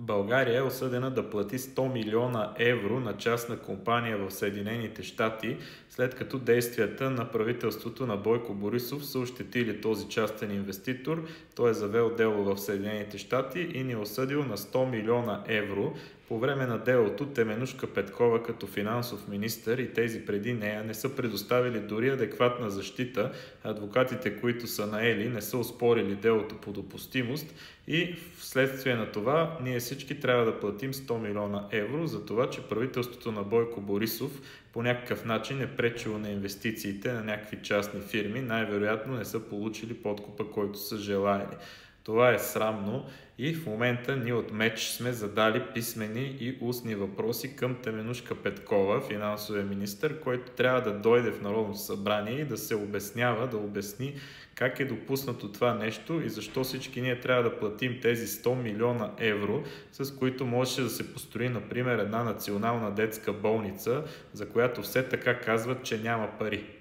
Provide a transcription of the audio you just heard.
България е осъдена да плати 100 милиона евро на частна компания в Съединените щати, след като действията на правителството на Бойко Борисов са ощетили този частен инвеститор. Той е завел дело в Съединените щати и ни е осъдил на 100 милиона евро. По време на делото Теменужка Петкова като финансов министър и тези преди нея не са предоставили дори адекватна защита. Адвокатите, които са наели, не са оспорили делото по допустимост и вследствие на това ние всички трябва да платим 100 милиона евро за това, че правителството на Бойко Борисов по някакъв начин е пречило на инвестициите на някакви частни фирми. Най-вероятно не са получили подкупа, който са желаели. Това е срамно и в момента ние от МЕЧ сме задали писмени и устни въпроси към Теменужка Петкова, финансовия министър, който трябва да дойде в Народното събрание и да се обяснява, да обясни как е допуснато това нещо и защо всички ние трябва да платим тези 100 милиона евро, с които можеше да се построи, например, една национална детска болница, за която все така казват, че няма пари.